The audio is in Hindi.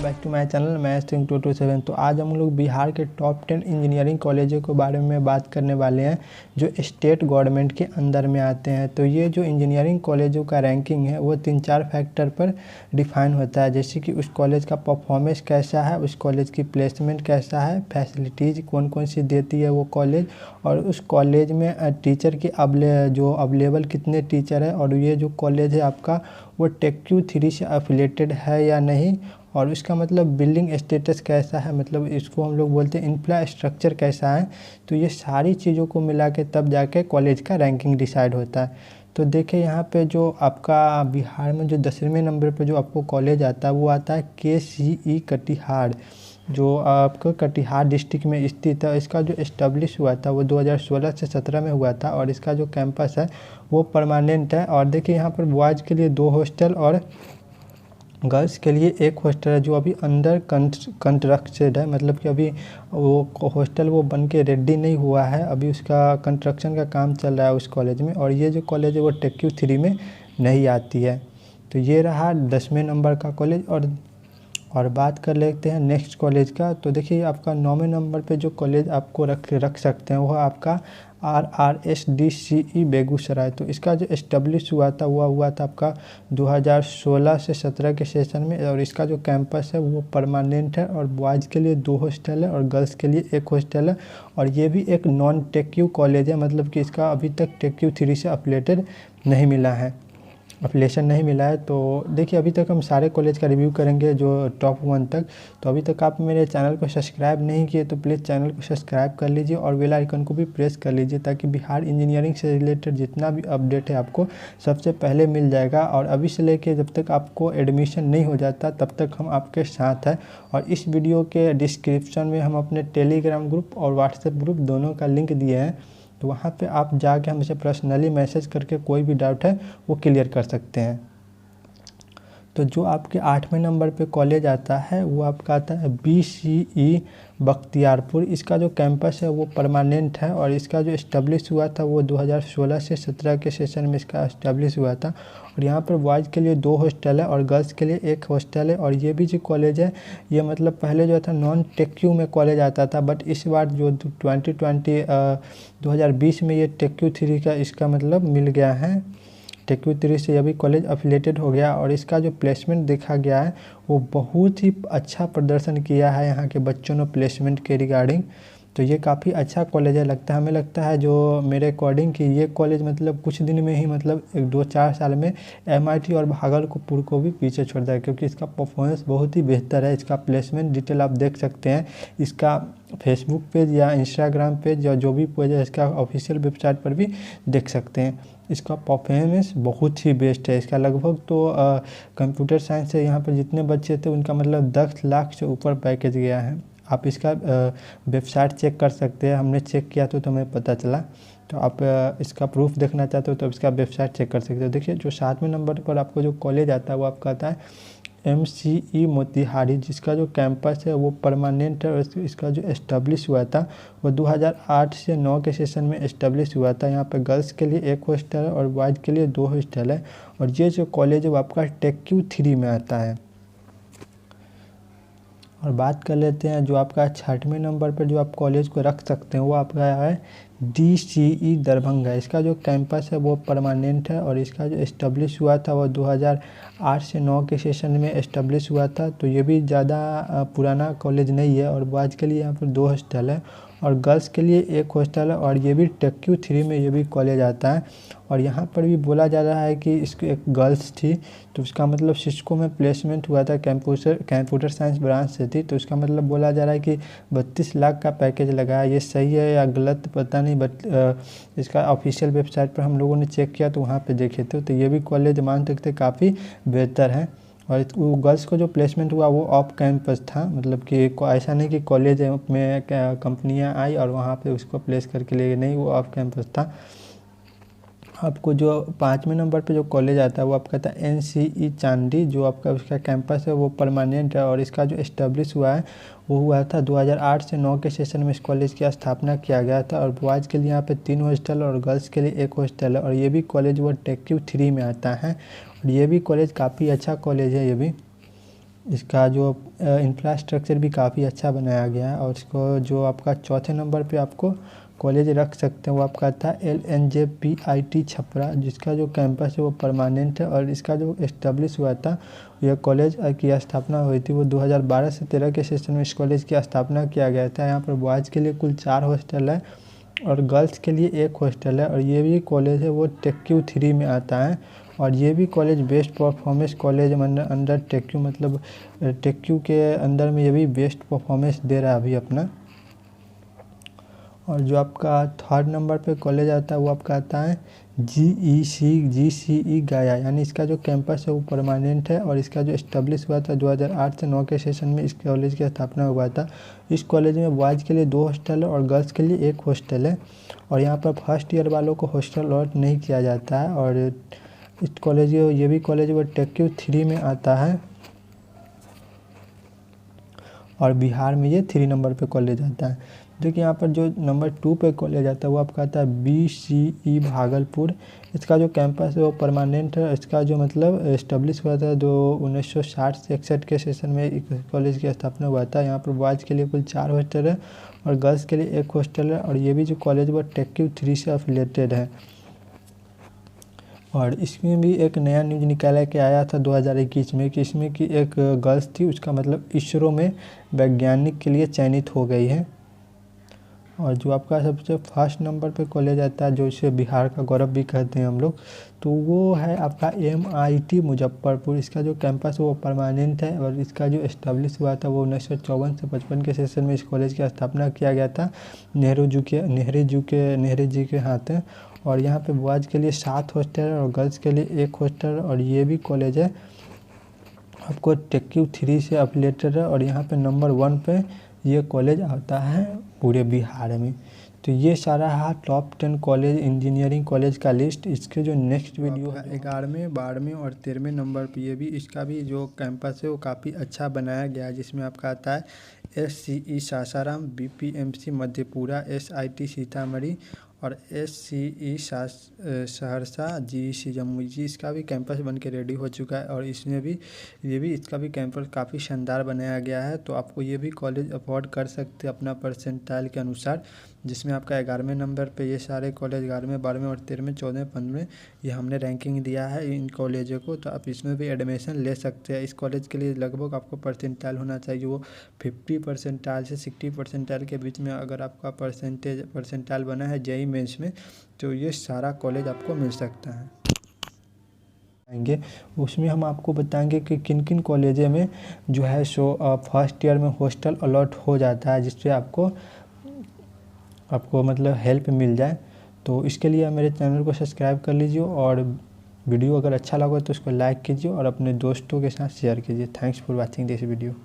Back to my channel math Singh 227। तो आज हम लोग बिहार के टॉप 10 इंजीनियरिंग कॉलेजों के बारे में बात करने वाले हैं जो स्टेट गवर्नमेंट के अंदर में आते हैं। तो ये जो इंजीनियरिंग कॉलेजों का रैंकिंग है वो 3-4 फैक्टर पर डिफाइन होता है, जैसे कि उस कॉलेज का परफॉर्मेंस कैसा है, उस कॉलेज की प्लेसमेंट कैसा है, फैसिलिटीज़ कौन कौन सी देती है वो कॉलेज, और उस कॉलेज में टीचर की जो अवेलेबल कितने टीचर है, और ये जो कॉलेज है आपका वो टेक्यू3 से एफिलेटेड है या नहीं, और उसका मतलब बिल्डिंग स्टेटस कैसा है, मतलब इसको हम लोग बोलते हैं इंफ्रास्ट्रक्चर कैसा है। तो ये सारी चीज़ों को मिला के तब जाके कॉलेज का रैंकिंग डिसाइड होता है। तो देखिए यहाँ पे जो आपका बिहार में जो 10वें नंबर पे जो आपको कॉलेज आता है वो आता है KCE कटिहार, जो आपका कटिहार डिस्ट्रिक्ट में स्थित है। इसका जो इस्टेब्लिश हुआ था वो 2016 से 17 में हुआ था, और इसका जो कैंपस है वो परमानेंट है। और देखिए यहाँ पर बॉयज़ के लिए 2 हॉस्टल और गर्ल्स के लिए 1 हॉस्टल है, जो अभी अंडर कंस्ट्रक्टेड है, मतलब कि अभी वो हॉस्टल वो बन के रेडी नहीं हुआ है, अभी उसका कंस्ट्रक्शन का काम चल रहा है उस कॉलेज में। और ये जो कॉलेज है वो टेक्यू3 में नहीं आती है। तो ये रहा 10वें नंबर का कॉलेज। और बात कर लेते हैं नेक्स्ट कॉलेज का। तो देखिए आपका 9वें नंबर पे जो कॉलेज आपको रख सकते हैं वो आपका RRSDCE बेगूसराय। तो इसका जो इस्टेब्लिश हुआ था वो हुआ था आपका 2016 से 17 के सेशन में, और इसका जो कैंपस है वो परमानेंट है, और बॉयज़ के लिए 2 हॉस्टल है और गर्ल्स के लिए 1 हॉस्टल है। और ये भी एक नॉन टेक्यू कॉलेज है, मतलब कि इसका अभी तक टेक्यू3 से एफिलेटेड नहीं मिला है, एफिलिएशन नहीं मिला है। तो देखिए अभी तक हम सारे कॉलेज का रिव्यू करेंगे जो टॉप 1 तक। तो अभी तक आप मेरे चैनल को सब्सक्राइब नहीं किए तो प्लीज़ चैनल को सब्सक्राइब कर लीजिए और बेल आइकन को भी प्रेस कर लीजिए, ताकि बिहार इंजीनियरिंग से रिलेटेड जितना भी अपडेट है आपको सबसे पहले मिल जाएगा। और अभी से लेके जब तक आपको एडमिशन नहीं हो जाता तब तक हम आपके साथ हैं। और इस वीडियो के डिस्क्रिप्शन में हम अपने टेलीग्राम ग्रुप और व्हाट्सएप ग्रुप दोनों का लिंक दिए हैं, तो वहाँ पे आप जाके हमसे पर्सनली मैसेज करके कोई भी डाउट है वो क्लियर कर सकते हैं। तो जो आपके 8वें नंबर पे कॉलेज आता है वो आपका आता है BCE बख्तियारपुर। इसका जो कैंपस है वो परमानेंट है, और इसका जो इस्टेब्लिश हुआ था वो 2016 से 17 के सेशन में इसका इस्टेब्लिश हुआ था। और यहाँ पर बॉयज़ के लिए 2 हॉस्टल है और गर्ल्स के लिए 1 हॉस्टल है। और ये भी जो कॉलेज है ये मतलब पहले जो था नॉन टेक्यू में कॉलेज आता था, बट इस बार जो 2020 में ये टेक्यू3 का इसका मतलब मिल गया है, टेक्यू3 से अभी कॉलेज एफिलेटेड हो गया। और इसका जो प्लेसमेंट देखा गया है वो बहुत ही अच्छा प्रदर्शन किया है यहाँ के बच्चों ने प्लेसमेंट के रिगार्डिंग। तो ये काफ़ी अच्छा कॉलेज है, हमें लगता है जो मेरे अकॉर्डिंग कि ये कॉलेज मतलब कुछ दिन में ही मतलब 1-2-4 साल में MIT और भागलपुर को भी पीछे छोड़ देगा, क्योंकि इसका परफॉर्मेंस बहुत ही बेहतर है। इसका प्लेसमेंट डिटेल आप देख सकते हैं, इसका फेसबुक पेज या इंस्टाग्राम पेज या जो भी पेज है इसका ऑफिशियल वेबसाइट पर भी देख सकते हैं। इसका परफॉर्मेंस बहुत ही बेस्ट है। इसका लगभग तो कंप्यूटर साइंस से यहाँ पर जितने बच्चे थे उनका मतलब 10 लाख से ऊपर पैकेज गया है। आप इसका वेबसाइट चेक कर सकते हैं, हमने चेक किया तो हमें पता चला। तो आप इसका प्रूफ देखना चाहते हो तो इसका वेबसाइट चेक कर सकते हो। देखिए जो 7वें नंबर पर आपको जो कॉलेज आता है वो आपका आता है MCE मोतिहारी, जिसका जो कैंपस है वो परमानेंट है, और इसका जो इस्टेब्लिश हुआ था वो 2008 से 9 के सेशन में इस्टेब्लिश हुआ था। यहाँ पर गर्ल्स के लिए 1 हॉस्टल है और बॉयज़ के लिए 2 हॉस्टल है। और ये जो कॉलेज है वो आपका टेक्यू3 में आता है। और बात कर लेते हैं जो आपका 6वें नंबर पर जो आप कॉलेज को रख सकते हैं वो आपका है DCE दरभंगा। इसका जो कैंपस है वो परमानेंट है, और इसका जो इस्टेब्लिश हुआ था वो 2008 से 9 के सेशन में इस्टेब्लिश हुआ था। तो ये भी ज़्यादा पुराना कॉलेज नहीं है। और बॉयज़ के लिए यहाँ पर 2 हॉस्टल है और गर्ल्स के लिए 1 हॉस्टल है, और ये भी टेक्यू3 में ये भी कॉलेज आता है। और यहाँ पर भी बोला जा रहा है कि इसकी एक गर्ल्स थी, तो उसका मतलब सिस्को में प्लेसमेंट हुआ था, कंप्यूटर साइंस ब्रांच से थी, तो उसका मतलब बोला जा रहा है कि 32 लाख का पैकेज लगा है। ये सही है या गलत पता नहीं, बट इसका ऑफिशियल वेबसाइट पर हम लोगों ने चेक किया तो वहाँ पे देखे थे। तो ये भी कॉलेज मान सकते काफ़ी बेहतर है। और वो गर्ल्स को जो प्लेसमेंट हुआ वो ऑफ कैंपस था, मतलब कि ऐसा नहीं कि कॉलेज में कंपनियां आई और वहाँ पे उसको प्लेस करके ले गए, नहीं, वो ऑफ कैंपस था। आपको जो 5वें नंबर पे जो कॉलेज आता है वो आपका था NCE चांदी, जो आपका उसका कैंपस है वो परमानेंट है, और इसका जो इस्टेब्लिश हुआ है वो हुआ था 2008 से 9 के सेशन में इस कॉलेज की स्थापना किया गया था। और बॉयज़ के लिए यहाँ पे 3 हॉस्टल और गर्ल्स के लिए 1 हॉस्टल है। और ये भी कॉलेज वो टेक्यू3 में आता है, और ये भी कॉलेज काफ़ी अच्छा कॉलेज है ये भी। इसका जो इंफ्रास्ट्रक्चर भी काफ़ी अच्छा बनाया गया है। और इसको जो आपका चौथे नंबर पे आपको कॉलेज रख सकते हैं वो आपका था LNJPIT छपरा, जिसका जो कैंपस है वो परमानेंट है। और इसका जो इस्टेब्लिश हुआ था, यह कॉलेज की स्थापना हुई थी वो 2012 से 13 के सेशन में इस कॉलेज की स्थापना किया गया था। यहाँ पर बॉयज़ के लिए कुल 4 हॉस्टल है और गर्ल्स के लिए 1 हॉस्टल है। और ये भी कॉलेज है वो TEQ3 में आता है। और ये भी college best performance college under TEQ, मतलब TEQ के अंदर में ये भी बेस्ट परफॉर्मेंस दे रहा है अभी अपना। और जो आपका थर्ड नंबर पे कॉलेज आता है वो आपका आता है GCE गया, यानी इसका जो कैंपस है वो परमानेंट है। और इसका जो इस्टेब्लिश हुआ था 2008 से 9 के सेशन में इस कॉलेज की स्थापना हुआ था। इस कॉलेज में बॉयज़ के लिए 2 हॉस्टल है और गर्ल्स के लिए 1 हॉस्टल है। और यहाँ पर फर्स्ट ईयर वालों को हॉस्टल अलॉट नहीं किया जाता है। और इस कॉलेज ये भी कॉलेज वो TEQ3 में आता है और बिहार में ये 3 नंबर पे कॉलेज आता है। देखिए यहाँ पर जो नंबर 2 पे कॉलेज आता है वो आपका आता है BCE भागलपुर। इसका जो कैंपस है वो परमानेंट है। इसका जो मतलब इस्टेब्लिश हुआ था 1960 से 61 के सेशन में इस कॉलेज की स्थापना हुआ था। यहाँ पर बॉयज़ के लिए कुल 4 हॉस्टल है और गर्ल्स के लिए 1 हॉस्टल है। और ये भी जो कॉलेज वो TEQ3 से एफिलेटेड है। और इसमें भी एक नया न्यूज़ निकाला के आया था 2021 में कि इसमें कि एक गर्ल्स थी, उसका मतलब इसरो में वैज्ञानिक के लिए चयनित हो गई है। और जो आपका सबसे फर्स्ट नंबर पे कॉलेज आता है, जो इसे बिहार का गौरव भी कहते हैं हम लोग, तो वो है आपका MIT मुजफ्फरपुर। इसका जो कैंपस है वो परमानेंट है। और इसका जो इस्टेब्लिश हुआ था वो 1954 से 55 के सेशन में इस कॉलेज की स्थापना किया गया था नेहरू जी के हाथ हैं। और यहाँ पे बॉयज़ के लिए 7 हॉस्टल है और गर्ल्स के लिए 1 हॉस्टल। और ये भी कॉलेज है आपको TEQ3 से एफिलिएटेड है। और यहाँ पे नंबर 1 पे ये कॉलेज आता है पूरे बिहार में। तो ये सारा है टॉप 10 कॉलेज, इंजीनियरिंग कॉलेज का लिस्ट। इसके जो नेक्स्ट वीडियो है 11वें 12वें और 13वें नंबर पे ये भी इसका भी जो कैंपस है वो काफ़ी अच्छा बनाया गया है, जिसमें आपका आता है SCE Sasaram, BPMC Madhepura, SIT Sitamarhi और SCE सहरसा, GEC जम्मू जी। इसका भी कैंपस बन के रेडी हो चुका है। और इसमें भी इसका भी कैंपस काफ़ी शानदार बनाया गया है। तो आपको ये भी कॉलेज अफोर्ड कर सकते हैं अपना परसेंटाइल के अनुसार, जिसमें आपका 11वें नंबर पे ये सारे कॉलेज 11वें 12वें और 13वें 14वें 15वें ये हमने रैंकिंग दिया है इन कॉलेजों को। तो आप इसमें भी एडमिशन ले सकते हैं। इस कॉलेज के लिए लगभग आपको परसेंटाइल होना चाहिए वो 50 परसेंटाइल से 60 परसेंटाइल के बीच में। अगर आपका परसेंटाइल बना है JEE मेंस में तो ये सारा कॉलेज आपको मिल सकता है। आएंगे उसमें हम आपको बताएंगे कि किन किन कॉलेजों में जो है सो फर्स्ट ईयर में हॉस्टल अलॉट हो जाता है, जिससे आपको मतलब हेल्प मिल जाए। तो इसके लिए मेरे चैनल को सब्सक्राइब कर लीजिए और वीडियो अगर अच्छा लगा तो उसको लाइक कीजिए और अपने दोस्तों के साथ शेयर कीजिए। Thanks for watching this video.